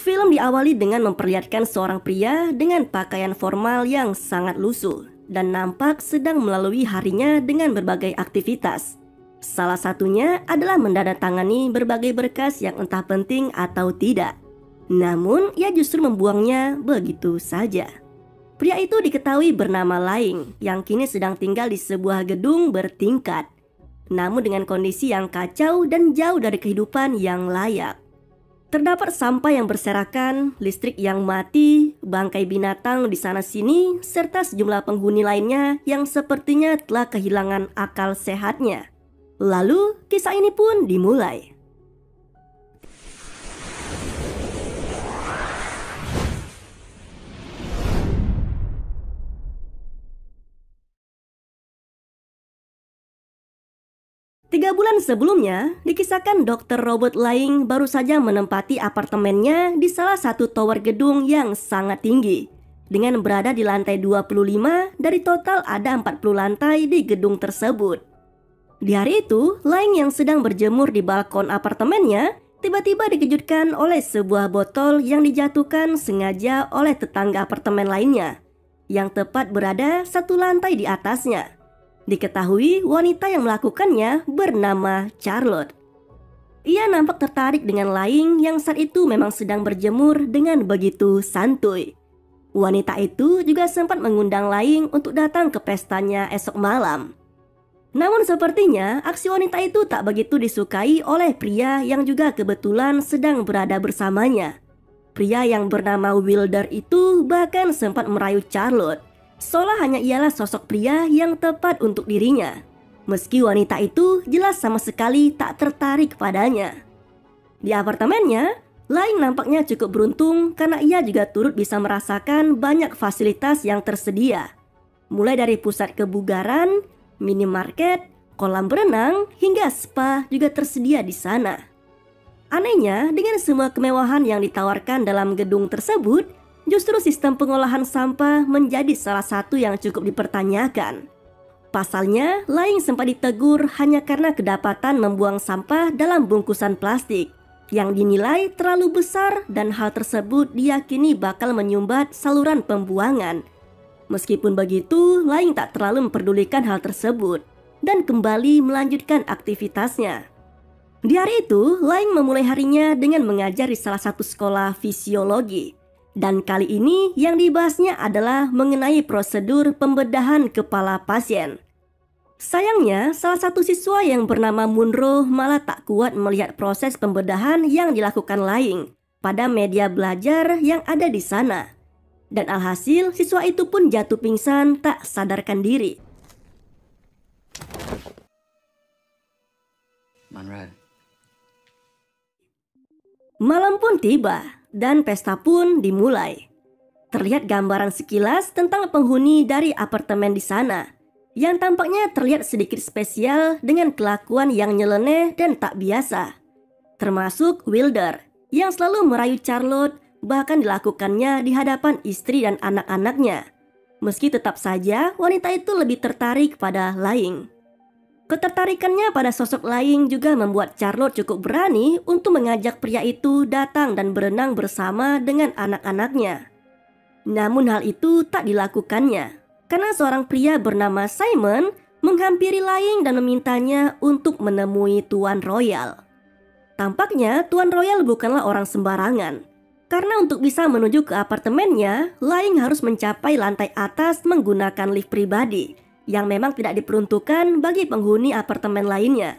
Film diawali dengan memperlihatkan seorang pria dengan pakaian formal yang sangat lusuh dan nampak sedang melalui harinya dengan berbagai aktivitas. Salah satunya adalah menandatangani berbagai berkas yang entah penting atau tidak. Namun, ia justru membuangnya begitu saja. Pria itu diketahui bernama Laing yang kini sedang tinggal di sebuah gedung bertingkat, namun dengan kondisi yang kacau dan jauh dari kehidupan yang layak. Terdapat sampah yang berserakan, listrik yang mati, bangkai binatang di sana-sini, serta sejumlah penghuni lainnya yang sepertinya telah kehilangan akal sehatnya. Lalu, kisah ini pun dimulai. Tiga bulan sebelumnya, dikisahkan Dr. Robert Laing baru saja menempati apartemennya di salah satu tower gedung yang sangat tinggi, dengan berada di lantai 25 dari total ada 40 lantai di gedung tersebut. Di hari itu, Laing yang sedang berjemur di balkon apartemennya tiba-tiba dikejutkan oleh sebuah botol yang dijatuhkan sengaja oleh tetangga apartemen lainnya, yang tepat berada satu lantai di atasnya. Diketahui wanita yang melakukannya bernama Charlotte. Ia nampak tertarik dengan Laing yang saat itu memang sedang berjemur dengan begitu santuy. Wanita itu juga sempat mengundang Laing untuk datang ke pestanya esok malam. Namun sepertinya aksi wanita itu tak begitu disukai oleh pria yang juga kebetulan sedang berada bersamanya. Pria yang bernama Wilder itu bahkan sempat merayu Charlotte, seolah hanya ialah sosok pria yang tepat untuk dirinya, meski wanita itu jelas sama sekali tak tertarik padanya. Di apartemennya, Laing nampaknya cukup beruntung karena ia juga turut bisa merasakan banyak fasilitas yang tersedia, mulai dari pusat kebugaran, minimarket, kolam berenang, hingga spa juga tersedia di sana. Anehnya, dengan semua kemewahan yang ditawarkan dalam gedung tersebut, justru sistem pengolahan sampah menjadi salah satu yang cukup dipertanyakan. Pasalnya, Laing sempat ditegur hanya karena kedapatan membuang sampah dalam bungkusan plastik yang dinilai terlalu besar dan hal tersebut diyakini bakal menyumbat saluran pembuangan. Meskipun begitu, Laing tak terlalu memperdulikan hal tersebut dan kembali melanjutkan aktivitasnya. Di hari itu, Laing memulai harinya dengan mengajar di salah satu sekolah fisiologi. Dan kali ini yang dibahasnya adalah mengenai prosedur pembedahan kepala pasien. Sayangnya, salah satu siswa yang bernama Munro malah tak kuat melihat proses pembedahan yang dilakukan Laing pada media belajar yang ada di sana. Dan alhasil, siswa itu pun jatuh pingsan tak sadarkan diri. Malam pun tiba dan pesta pun dimulai. Terlihat gambaran sekilas tentang penghuni dari apartemen di sana, yang tampaknya terlihat sedikit spesial dengan kelakuan yang nyeleneh dan tak biasa. Termasuk Wilder, yang selalu merayu Charlotte, bahkan dilakukannya di hadapan istri dan anak-anaknya. Meski tetap saja wanita itu lebih tertarik pada Laing. Ketertarikannya pada sosok Laing juga membuat Charlotte cukup berani untuk mengajak pria itu datang dan berenang bersama dengan anak-anaknya. Namun hal itu tak dilakukannya, karena seorang pria bernama Simon menghampiri Laing dan memintanya untuk menemui Tuan Royal. Tampaknya Tuan Royal bukanlah orang sembarangan, karena untuk bisa menuju ke apartemennya, Laing harus mencapai lantai atas menggunakan lift pribadi yang memang tidak diperuntukkan bagi penghuni apartemen lainnya.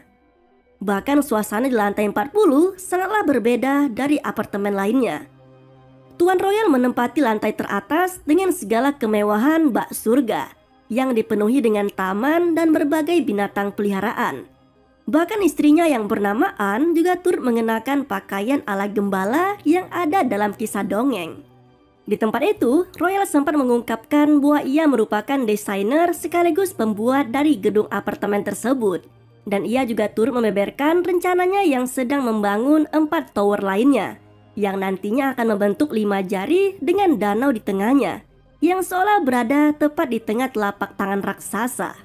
Bahkan suasana di lantai 40 sangatlah berbeda dari apartemen lainnya. Tuan Royal menempati lantai teratas dengan segala kemewahan bak surga yang dipenuhi dengan taman dan berbagai binatang peliharaan. Bahkan istrinya yang bernama Anne juga turut mengenakan pakaian ala gembala yang ada dalam kisah dongeng. Di tempat itu, Royal sempat mengungkapkan bahwa ia merupakan desainer sekaligus pembuat dari gedung apartemen tersebut. Dan ia juga turut membeberkan rencananya yang sedang membangun 4 tower lainnya, yang nantinya akan membentuk 5 jari dengan danau di tengahnya, yang seolah berada tepat di tengah telapak tangan raksasa.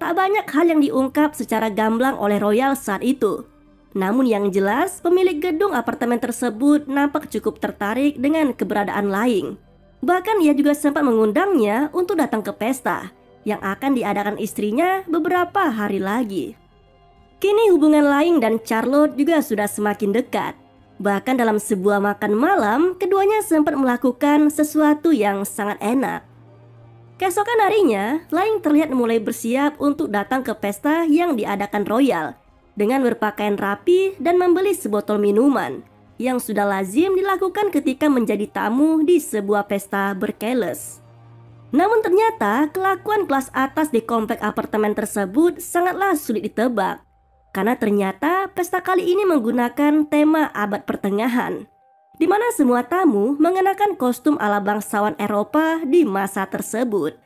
Tak banyak hal yang diungkap secara gamblang oleh Royal saat itu. Namun yang jelas, pemilik gedung apartemen tersebut nampak cukup tertarik dengan keberadaan Laing. Bahkan ia juga sempat mengundangnya untuk datang ke pesta yang akan diadakan istrinya beberapa hari lagi. Kini hubungan Laing dan Charlotte juga sudah semakin dekat. Bahkan dalam sebuah makan malam, keduanya sempat melakukan sesuatu yang sangat enak. Keesokan harinya, Laing terlihat mulai bersiap untuk datang ke pesta yang diadakan Royal dengan berpakaian rapi dan membeli sebotol minuman yang sudah lazim dilakukan ketika menjadi tamu di sebuah pesta berkeles. Namun ternyata kelakuan kelas atas di komplek apartemen tersebut sangatlah sulit ditebak, karena ternyata pesta kali ini menggunakan tema abad pertengahan, di mana semua tamu mengenakan kostum ala bangsawan Eropa di masa tersebut.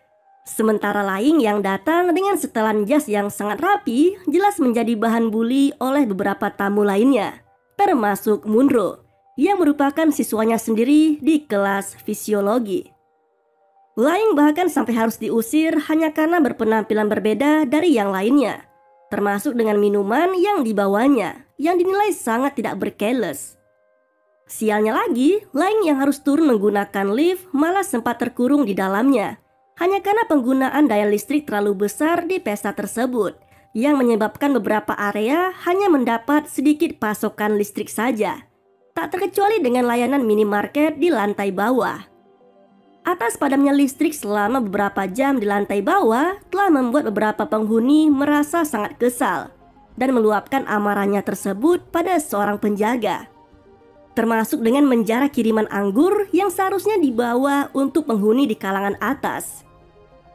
Sementara Laing yang datang dengan setelan jas yang sangat rapi jelas menjadi bahan bully oleh beberapa tamu lainnya, termasuk Munro yang merupakan siswanya sendiri di kelas fisiologi. Laing bahkan sampai harus diusir hanya karena berpenampilan berbeda dari yang lainnya, termasuk dengan minuman yang dibawanya yang dinilai sangat tidak berkeles. Sialnya lagi, Laing yang harus turun menggunakan lift malah sempat terkurung di dalamnya hanya karena penggunaan daya listrik terlalu besar di pesta tersebut yang menyebabkan beberapa area hanya mendapat sedikit pasokan listrik saja, tak terkecuali dengan layanan minimarket di lantai bawah. Atas padamnya listrik selama beberapa jam di lantai bawah telah membuat beberapa penghuni merasa sangat kesal dan meluapkan amarahnya tersebut pada seorang penjaga, termasuk dengan menjarah kiriman anggur yang seharusnya dibawa untuk penghuni di kalangan atas.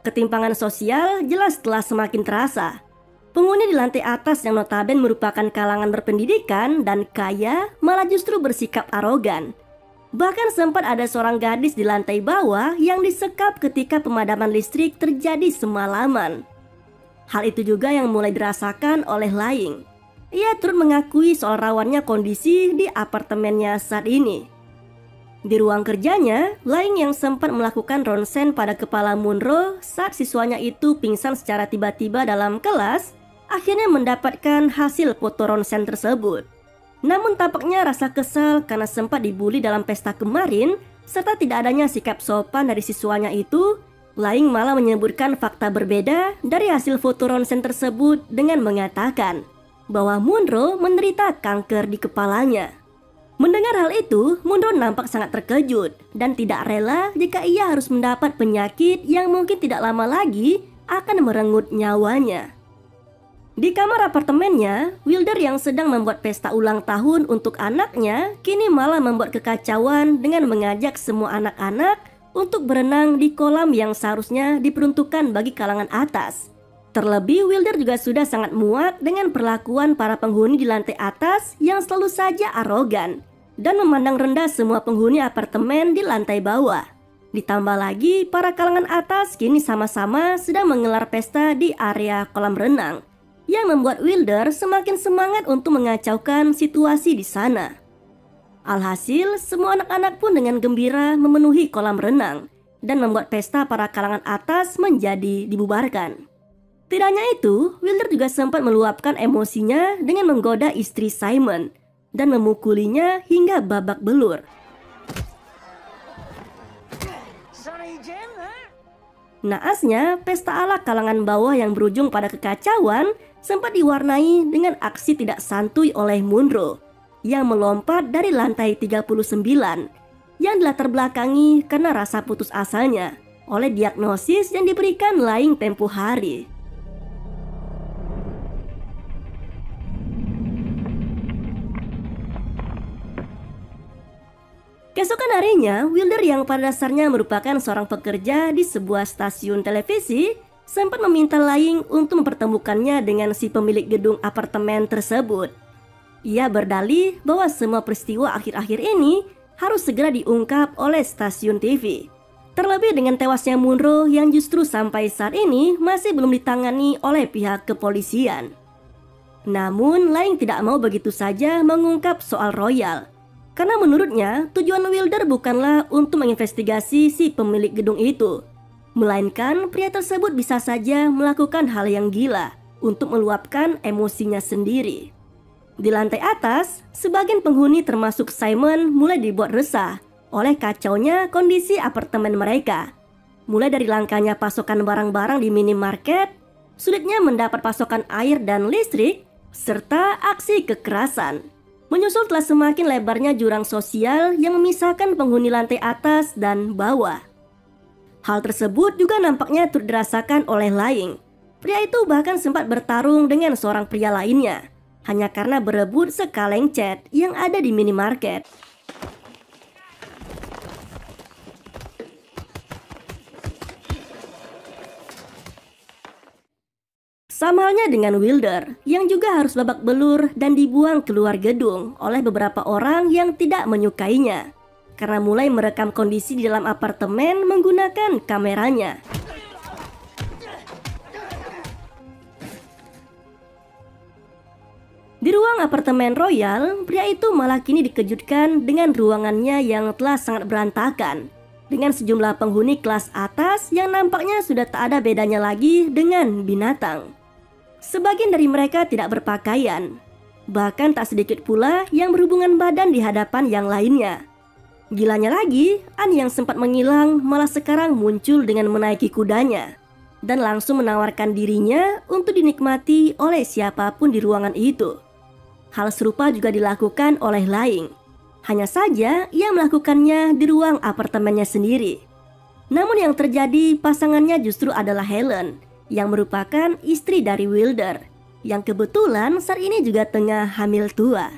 Ketimpangan sosial jelas telah semakin terasa. Penghuni di lantai atas yang notabene merupakan kalangan berpendidikan dan kaya malah justru bersikap arogan. Bahkan sempat ada seorang gadis di lantai bawah yang disekap ketika pemadaman listrik terjadi semalaman. Hal itu juga yang mulai dirasakan oleh Laing. Ia turut mengakui soal rawannya kondisi di apartemennya saat ini. Di ruang kerjanya, Laing yang sempat melakukan ronsen pada kepala Munro saat siswanya itu pingsan secara tiba-tiba dalam kelas, akhirnya mendapatkan hasil foto ronsen tersebut. Namun tampaknya rasa kesal karena sempat dibully dalam pesta kemarin, serta tidak adanya sikap sopan dari siswanya itu, Laing malah menyebutkan fakta berbeda dari hasil foto ronsen tersebut dengan mengatakan bahwa Munro menderita kanker di kepalanya. Mendengar hal itu, Munro nampak sangat terkejut dan tidak rela jika ia harus mendapat penyakit yang mungkin tidak lama lagi akan merenggut nyawanya. Di kamar apartemennya, Wilder yang sedang membuat pesta ulang tahun untuk anaknya kini malah membuat kekacauan dengan mengajak semua anak-anak untuk berenang di kolam yang seharusnya diperuntukkan bagi kalangan atas. Terlebih, Wilder juga sudah sangat muak dengan perlakuan para penghuni di lantai atas yang selalu saja arogan dan memandang rendah semua penghuni apartemen di lantai bawah. Ditambah lagi, para kalangan atas kini sama-sama sedang menggelar pesta di area kolam renang, yang membuat Wilder semakin semangat untuk mengacaukan situasi di sana. Alhasil, semua anak-anak pun dengan gembira memenuhi kolam renang dan membuat pesta para kalangan atas menjadi dibubarkan. Tidak hanya itu, Wilder juga sempat meluapkan emosinya dengan menggoda istri Simon dan memukulinya hingga babak belur. Naasnya, pesta ala kalangan bawah yang berujung pada kekacauan sempat diwarnai dengan aksi tidak santuy oleh Munro yang melompat dari lantai 39 yang dilatar belakangi karena rasa putus asanya oleh diagnosis yang diberikan Laing tempo hari. Keesokan harinya, Wilder yang pada dasarnya merupakan seorang pekerja di sebuah stasiun televisi sempat meminta Laing untuk mempertemukannya dengan si pemilik gedung apartemen tersebut. Ia berdalih bahwa semua peristiwa akhir-akhir ini harus segera diungkap oleh stasiun TV. Terlebih dengan tewasnya Munro yang justru sampai saat ini masih belum ditangani oleh pihak kepolisian. Namun Laing tidak mau begitu saja mengungkap soal Royal, karena menurutnya tujuan Wilder bukanlah untuk menginvestigasi si pemilik gedung itu, melainkan pria tersebut bisa saja melakukan hal yang gila untuk meluapkan emosinya sendiri. Di lantai atas, sebagian penghuni termasuk Simon mulai dibuat resah oleh kacaunya kondisi apartemen mereka. Mulai dari langkanya pasokan barang-barang di minimarket, sulitnya mendapat pasokan air dan listrik, serta aksi kekerasan. Menyusul telah semakin lebarnya jurang sosial yang memisahkan penghuni lantai atas dan bawah. Hal tersebut juga nampaknya turut dirasakan oleh Laing. Pria itu bahkan sempat bertarung dengan seorang pria lainnya, hanya karena berebut sekaleng cat yang ada di minimarket. Sama halnya dengan Wilder, yang juga harus babak belur dan dibuang keluar gedung oleh beberapa orang yang tidak menyukainya, karena mulai merekam kondisi di dalam apartemen menggunakan kameranya. Di ruang apartemen Royal, pria itu malah kini dikejutkan dengan ruangannya yang telah sangat berantakan, dengan sejumlah penghuni kelas atas yang nampaknya sudah tak ada bedanya lagi dengan binatang. Sebagian dari mereka tidak berpakaian, bahkan tak sedikit pula yang berhubungan badan di hadapan yang lainnya. Gilanya lagi, Anne yang sempat menghilang malah sekarang muncul dengan menaiki kudanya dan langsung menawarkan dirinya untuk dinikmati oleh siapapun di ruangan itu. Hal serupa juga dilakukan oleh Laing. Hanya saja ia melakukannya di ruang apartemennya sendiri. Namun yang terjadi, pasangannya justru adalah Helen, yang merupakan istri dari Wilder, yang kebetulan saat ini juga tengah hamil tua.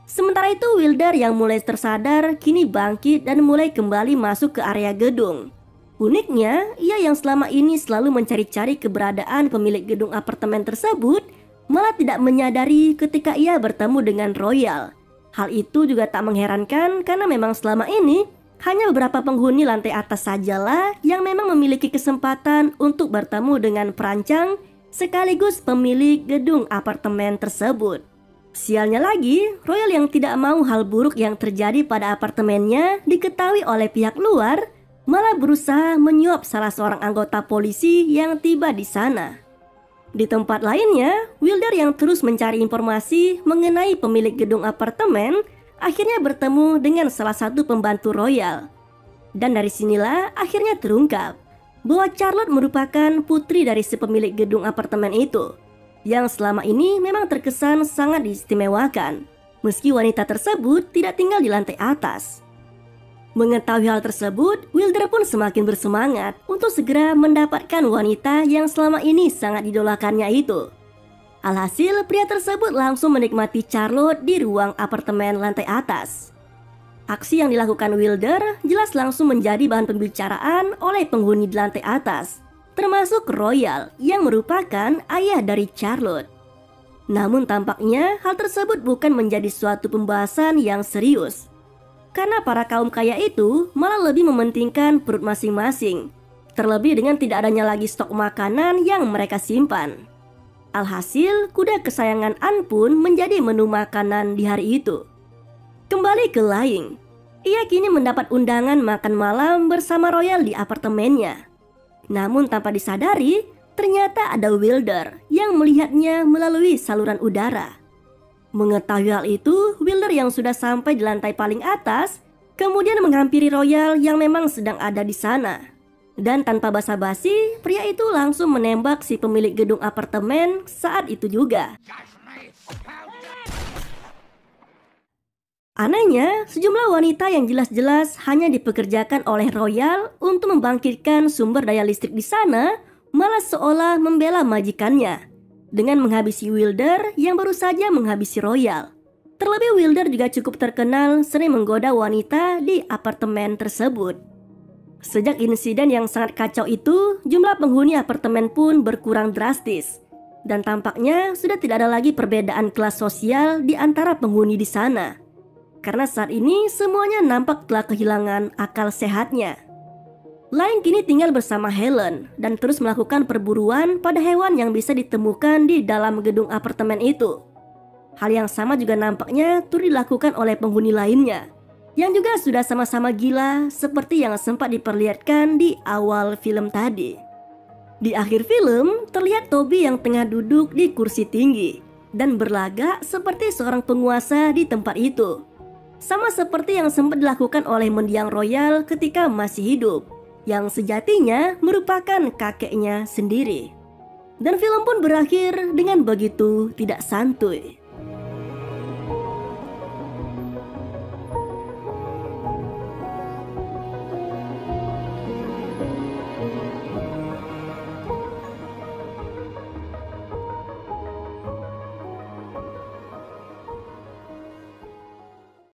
Sementara itu Wilder yang mulai tersadar kini bangkit dan mulai kembali masuk ke area gedung. Uniknya, ia yang selama ini selalu mencari-cari keberadaan pemilik gedung apartemen tersebut malah tidak menyadari ketika ia bertemu dengan Royal. Hal itu juga tak mengherankan karena memang selama ini hanya beberapa penghuni lantai atas sajalah yang memang memiliki kesempatan untuk bertemu dengan perancang sekaligus pemilik gedung apartemen tersebut. Sialnya lagi, Royal yang tidak mau hal buruk yang terjadi pada apartemennya diketahui oleh pihak luar malah berusaha menyuap salah seorang anggota polisi yang tiba di sana. Di tempat lainnya, Wilder yang terus mencari informasi mengenai pemilik gedung apartemen akhirnya bertemu dengan salah satu pembantu Royal. Dan dari sinilah akhirnya terungkap bahwa Charlotte merupakan putri dari si pemilik gedung apartemen itu, yang selama ini memang terkesan sangat diistimewakan, meski wanita tersebut tidak tinggal di lantai atas. Mengetahui hal tersebut, Wilder pun semakin bersemangat untuk segera mendapatkan wanita yang selama ini sangat idolakannya itu. Alhasil, pria tersebut langsung menikmati Charlotte di ruang apartemen lantai atas. Aksi yang dilakukan Wilder jelas langsung menjadi bahan pembicaraan oleh penghuni di lantai atas, termasuk Royal yang merupakan ayah dari Charlotte. Namun tampaknya hal tersebut bukan menjadi suatu pembahasan yang serius, karena para kaum kaya itu malah lebih mementingkan perut masing-masing, terlebih dengan tidak adanya lagi stok makanan yang mereka simpan. Alhasil, kuda kesayangan Anne pun menjadi menu makanan di hari itu. Kembali ke Laing, ia kini mendapat undangan makan malam bersama Royal di apartemennya. Namun tanpa disadari, ternyata ada Wilder yang melihatnya melalui saluran udara. Mengetahui hal itu, Wilder yang sudah sampai di lantai paling atas kemudian menghampiri Royal yang memang sedang ada di sana. Dan tanpa basa-basi, pria itu langsung menembak si pemilik gedung apartemen saat itu juga. Anehnya, sejumlah wanita yang jelas-jelas hanya dipekerjakan oleh Royal untuk membangkitkan sumber daya listrik di sana malah seolah membela majikannya dengan menghabisi Wilder yang baru saja menghabisi Royal. Terlebih Wilder juga cukup terkenal sering menggoda wanita di apartemen tersebut. Sejak insiden yang sangat kacau itu, jumlah penghuni apartemen pun berkurang drastis. Dan tampaknya sudah tidak ada lagi perbedaan kelas sosial di antara penghuni di sana. Karena saat ini semuanya nampak telah kehilangan akal sehatnya. Laing kini tinggal bersama Helen dan terus melakukan perburuan pada hewan yang bisa ditemukan di dalam gedung apartemen itu. Hal yang sama juga nampaknya turut dilakukan oleh penghuni lainnya, yang juga sudah sama-sama gila seperti yang sempat diperlihatkan di awal film tadi. Di akhir film, terlihat Toby yang tengah duduk di kursi tinggi dan berlagak seperti seorang penguasa di tempat itu. Sama seperti yang sempat dilakukan oleh mendiang royal ketika masih hidup, yang sejatinya merupakan kakeknya sendiri. Dan film pun berakhir dengan begitu tidak santuy.